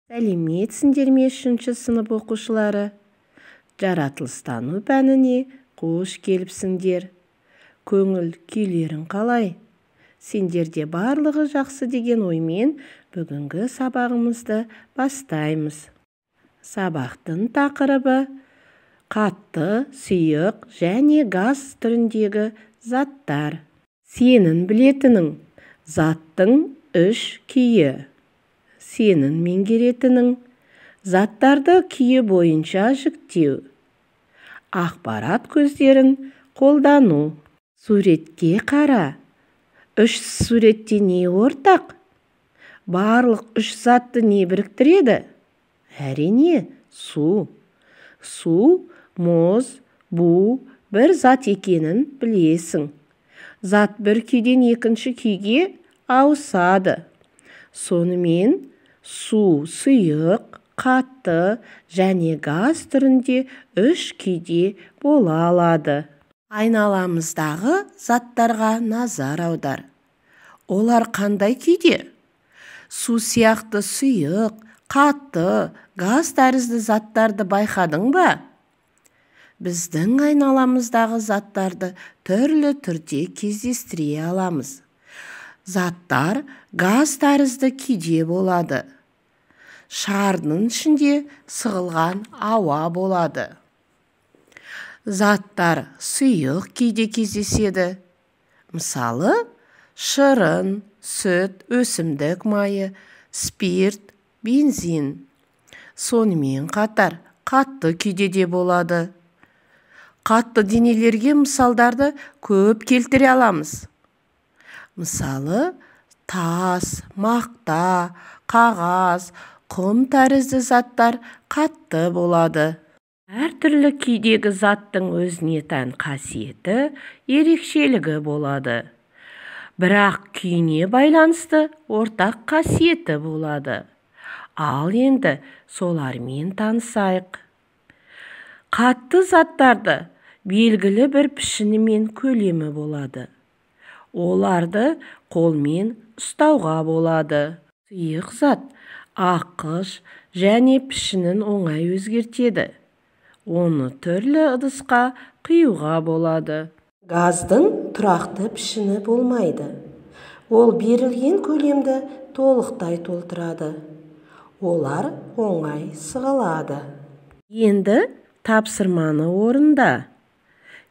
Сәлеметсіңдер ме 3 сынып оқушылары? Жаратылыстану пәніне қош келіпсіңдер. Көңіл күйлерің қалай? Сендерде барлығы жақсы деген оймен бүгінгі сабағымызды бастаймыз. Сабақтың тақырыбы қатты, сұйық және газ түріндегі заттар. Сенің білетінің заттың 3 күйі. Сенің меңгеретінің заттарды күйі бойынша жіктеу. Ақпарат көздерін қолдану. Суретке қара. 3 суретте не ортақ? Барлық 3 затты не біріктіреді? Әрине, су. Су, мұз, бу бір зат екенін білесің. Зат бір күйден екінші күйге ауысады. Сонымен су сұйық, қатты және газ түрінде 3 күйде бола алады. Айналамыздағы заттарға назар аудар. Олар қандай күйде? Су сияқты сұйық, қатты, газ тәрізді заттарды байқадың ба? Біздің айналамыздағы заттарды түрлі түрде кездестіре аламыз. Заттар газ тәрізді күйде болады. Шардың ішінде сығылған ауа болады. Заттар сұйық күйде кездеседі. Мысалы, шырын, сүт, өсімдік майы, спирт, бензин. Сонымен қатар қатты күйде де болады. Қатты денелерге мысалдарды көп келтіре аламыз. Мысалы, тас, мақта, қағаз, құм тәрізді заттар қатты болады. Әр түрлі күйдегі заттың өзіне тән қасиеті, ерекшелігі болады. Бірақ күйіне байланысты ортақ қасиеті болады. Ал енді солармен танысайық. Қатты заттарды белгілі бір пішіні мен көлемі болады. Оларды қолмен ұстауға болады. Сұйық зат аққыш және пішінін оңай өзгертеді. Оны түрлі ыдысқа құюға болады. Газдың тұрақты пішіні болмайды. Ол берілген көлемді толықтай толтырады. Олар оңай сығылады. Енді тапсырманы орында.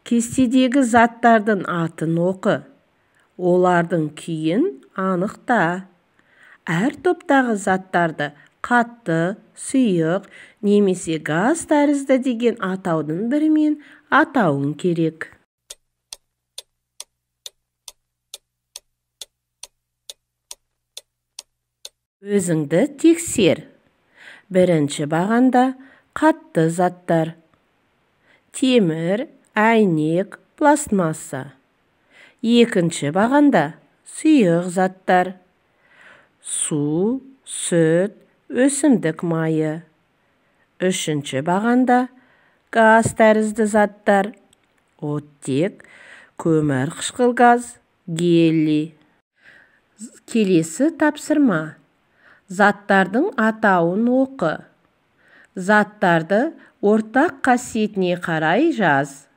Кестедегі заттардың атын оқы. Олардың күйін анықта. Әр топтағы заттарды қатты, сұйық немесе газ тәрізді деген атаудың бірімен атауың керек. Өзіңді тексер. Бірінші бағанда қатты заттар. Темір, әйнек, пластмасса. Екінші бағанда сұйық заттар. Су, сүт, өсімдік майы. Үшінші бағанда газ тәрізді заттар. Оттек, көмір қышқыл газ, гелий. Келесі тапсырма. Заттардың атауын оқы. Заттарды ортақ қасиетіне қарай жаз.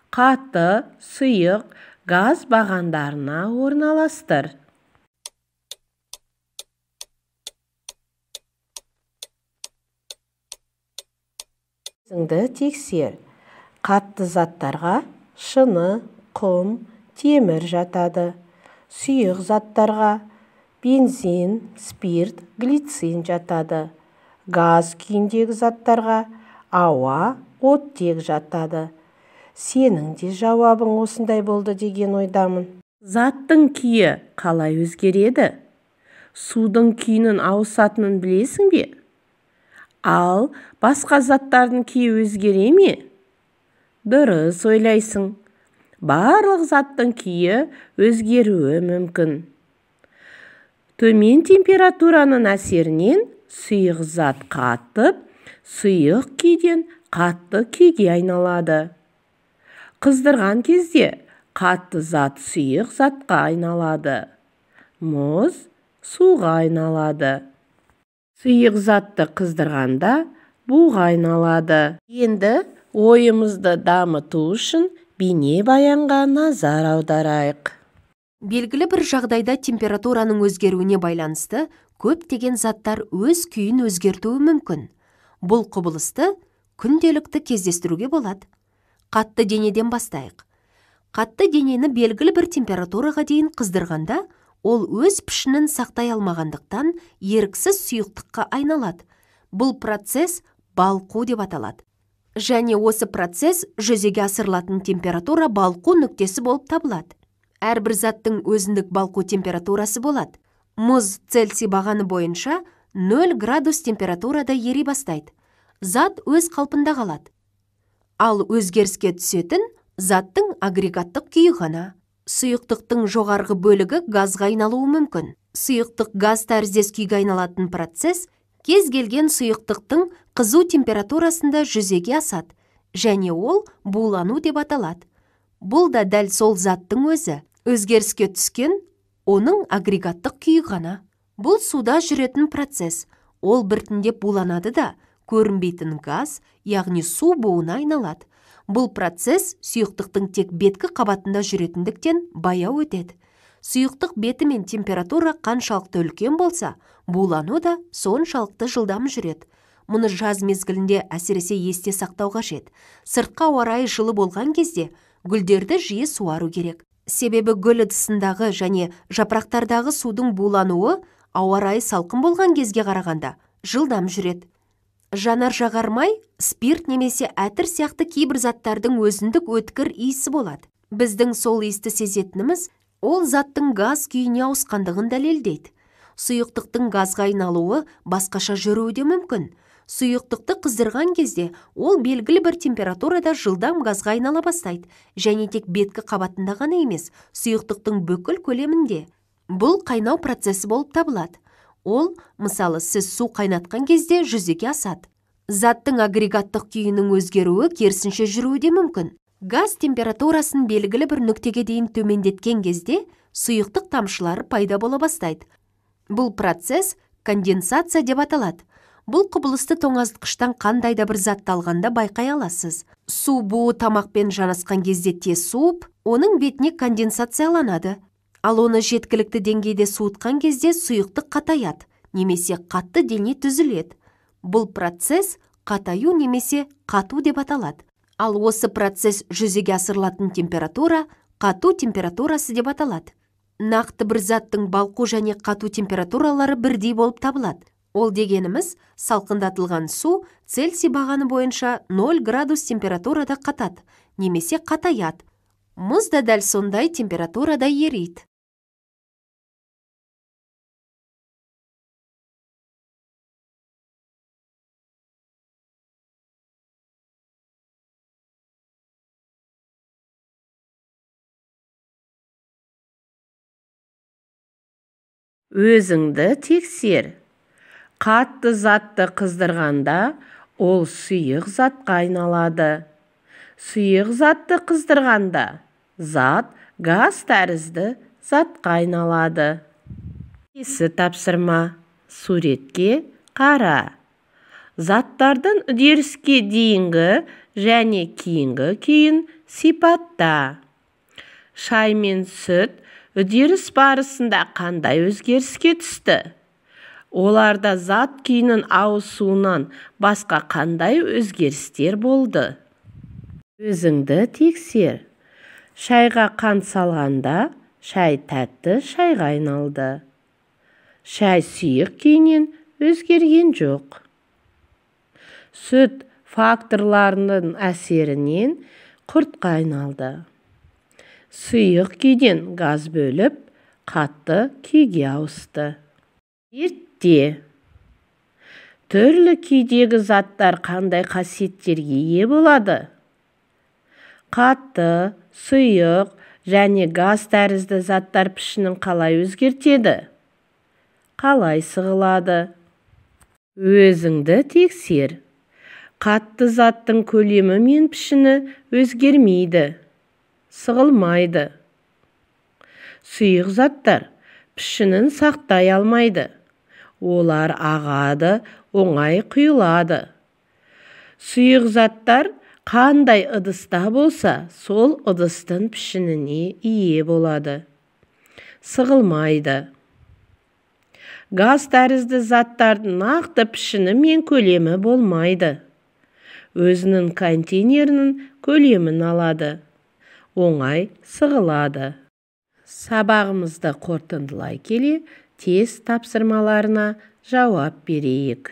Қатты, сұйық, газ бағандарына орналастыр. Өзіңді тексер. Қатты заттарға шыны, құм, темір жатады. Сұйық заттарға бензин, спирт, глицин жатады. Газ күйіндегі заттарға ауа, оттек жатады. Сенің де жауабың осындай болды деген ойдамын. Заттың күйі қалай өзгереді? Судың күйінің ауысатынын білесің бе? Ал басқа заттардың күйі өзгере ме? Дұрыс ойлайсың. Барлық заттың күйі өзгеруі мүмкін. Төмен температураның әсерінен сұйық зат қатып, сұйық күйден қатты күйге айналады. Қыздырған кезде қатты зат сұйық затқа айналады. Мұз суға айналады. Сұйық затты қыздырғанда буға айналады. Енді ойымызды дамыту үшін бейнебаянға назар аударайық. Белгілі бір жағдайда температураның өзгеруіне байланысты көптеген заттар өз күйін өзгертуі мүмкін. Бұл құбылысты күнделікті кездестіруге болады. Қатты денеден бастайық. Қатты денені белгілі бір температураға дейін қыздырғанда, ол өз пішінін сақтай алмағандықтан еріксіз сұйықтыққа айналады. Бұл процесс балқу деп аталады. Және осы процесс жүзеге асырылатын температура балқу нүктесі болып табылады. Әрбір заттың өзіндік балқу температурасы болады. Мұз Цельсий бағаны бойынша 0 градус температурада ери бастайды. Зат өз қалпында қалады. Ал өзгеріске түсетін заттың агрегаттық күйі ғана. Сұйықтықтың жоғарғы бөлігі газға айналуы мүмкін. Сұйықтық газ тәріздес күйге айналатын процесс кез келген сұйықтықтың қызу температурасында жүзеге асады, және ол булану деп аталады. Бұл да дәл сол заттың өзі. Өзгеріске түскен оның агрегаттық күйі ғана. Бұл суда жүретін процесс. Ол біртіндеп буланады да, көрінбейтін газ, яғни су буына айналады. Бұл процесс сұйықтықтың тек беткі қабатында жүретіндіктен баяу өтеді. Сұйықтық беті мен температура қаншалықты үлкен болса, булану да соншалықты жылдам жүреді. Мұны жаз мезгілінде әсіресе есте сақтау қажет. Сыртқа ауа райы жылы болған кезде гүлдерді жиі суару керек. Себебі гүл ыдысындағы және жапырақтардағы судың булануы ауа райы салқын болған кезге қарағанда жылдам жүреді. Жанар-жағар май, спирт немесе әтір сияқты кейбір заттардың өзіндік өткір иісі болады. Біздің сол иісті сезетініміз ол заттың газ күйіне ауысқандығын дәлелдейді. Сұйықтықтың газға айналуы басқаша жүруі де мүмкін. Сұйықтықты қыздырған кезде ол белгілі бір температурада жылдам газға айнала бастайды, және тек беткі қабатында ғана емес, сұйықтықтың бүкіл көлемінде. Бұл қайнау процесі болып табылады. Ол, мысалы, сіз су қайнатқан кезде жүзеге асады. Заттың агрегаттық күйінің өзгеруі керісінше жүруі де мүмкін. Газ температурасын белгілі бір нүктеге дейін төмендеткен кезде сұйықтық тамшылары пайда бола бастайды. Бұл процесс конденсация деп аталады. Бұл құбылысты тоңазытқыштан қандай да бір затты алғанда байқай аласыз. Су буы тамақпен жанасқан кезде тез суып, оның бетіне конденсацияланады. Ал оны жеткілікті деңгейде суытқан кезде сұйықтық қатаяды, немесе қатты дене түзіледі. Бұл процесс қатаю немесе қату деп аталады. Ал осы процесс жүзеге асырылатын температура қату температурасы деп аталады. Нақты бір заттың балқу және қату температуралары бірдей болып табылады. Ол дегеніміз, салқындатылған су Цельсий бағаны бойынша 0 градус температурада қатады, немесе қатаяды. Мұз да дәл сондай температурада ериді. Өзіңді тексер. Қатты затты қыздырғанда ол сұйық затқа айналады. Сұйық затты қыздырғанда зат газ тәрізді затқа айналады. Келесі тапсырма. Суретке қара. Заттардың үдеріске дейінгі және кейінгі күйін сипатта. Шай мен сүт үдеріс барысында қандай өзгеріске түсті? Оларда зат күйінің ауысуынан басқа қандай өзгерістер болды? Өзіңді тексер. Шайға қант салғанда шай тәтті шайға айналды. Шай сұйық күйінен өзгерген жоқ. Сүт факторларының әсерінен құртқа айналды. Сұйық күйден газ бөліп, қатты күйге ауысты. Түрлі күйдегі заттар қандай қасиеттерге ие болады? Қатты, сұйық және газ тәрізді заттар пішінін қалай өзгертеді? Қалай сығылады? Өзіңді тексер. Қатты заттың көлемі мен пішіні өзгермейді, сығылмайды. Сұйық заттар пішінін сақтай алмайды. олар ағады, оңай құйылады. Сұйық заттар қандай ыдыста болса, сол ыдыстың пішініне ие болады. Сығылмайды. Газ тәрізді заттардың нақты пішіні мен көлемі болмайды. Өзінің контейнерінің көлемін алады. Оңай сығылады. Сабағымызды қорытындылай келе, тест тапсырмаларына жауап берейік.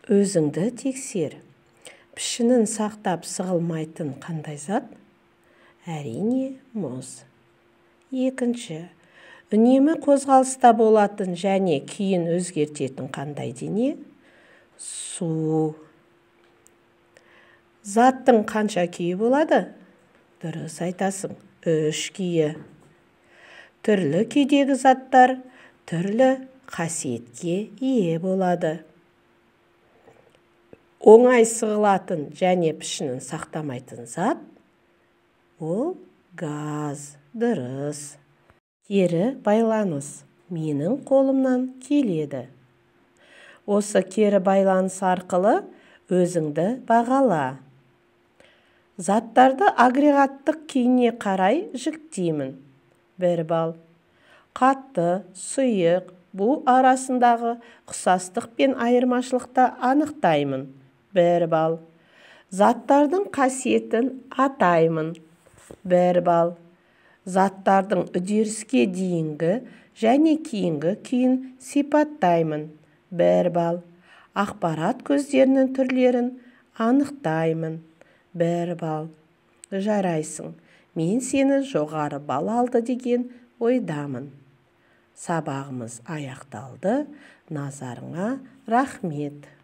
Өзіңді тексер. Пішінін сақтап сығылмайтын қандай зат? Әрине, мұз. Екінші, үнемі қозғалыста болатын және күйін өзгертетін қандай дене? Су. Заттың қанша күйі болады? Дұрыс айтасың, 3 күйі. Түрлі күйдегі заттар түрлі қасиетке ие болады. Оңай сығылатын және пішінін сақтамайтын зат ол газ. Дұрыс. Кері байланыс менің қолымнан келеді. Осы кері байланыс арқылы өзіңді бағала. Заттарды агрегаттық күйіне қарай жіктеймін. 1 балл. Қатты, сұйық, бу арасындағы ұқсастық пен айырмашылықты анықтаймын. 1 балл. Заттардың қасиетін атаймын. 1 балл. Заттардың үдеріске дейінгі және кейінгі күйін сипаттаймын. 1 балл. Ақпарат көздерінің түрлерін анықтаймын. 1 балл. Жарайсың. Мен сені жоғары балл алды деген ойдамын. Сабағымыз аяқталды. Назарыңа рахмет.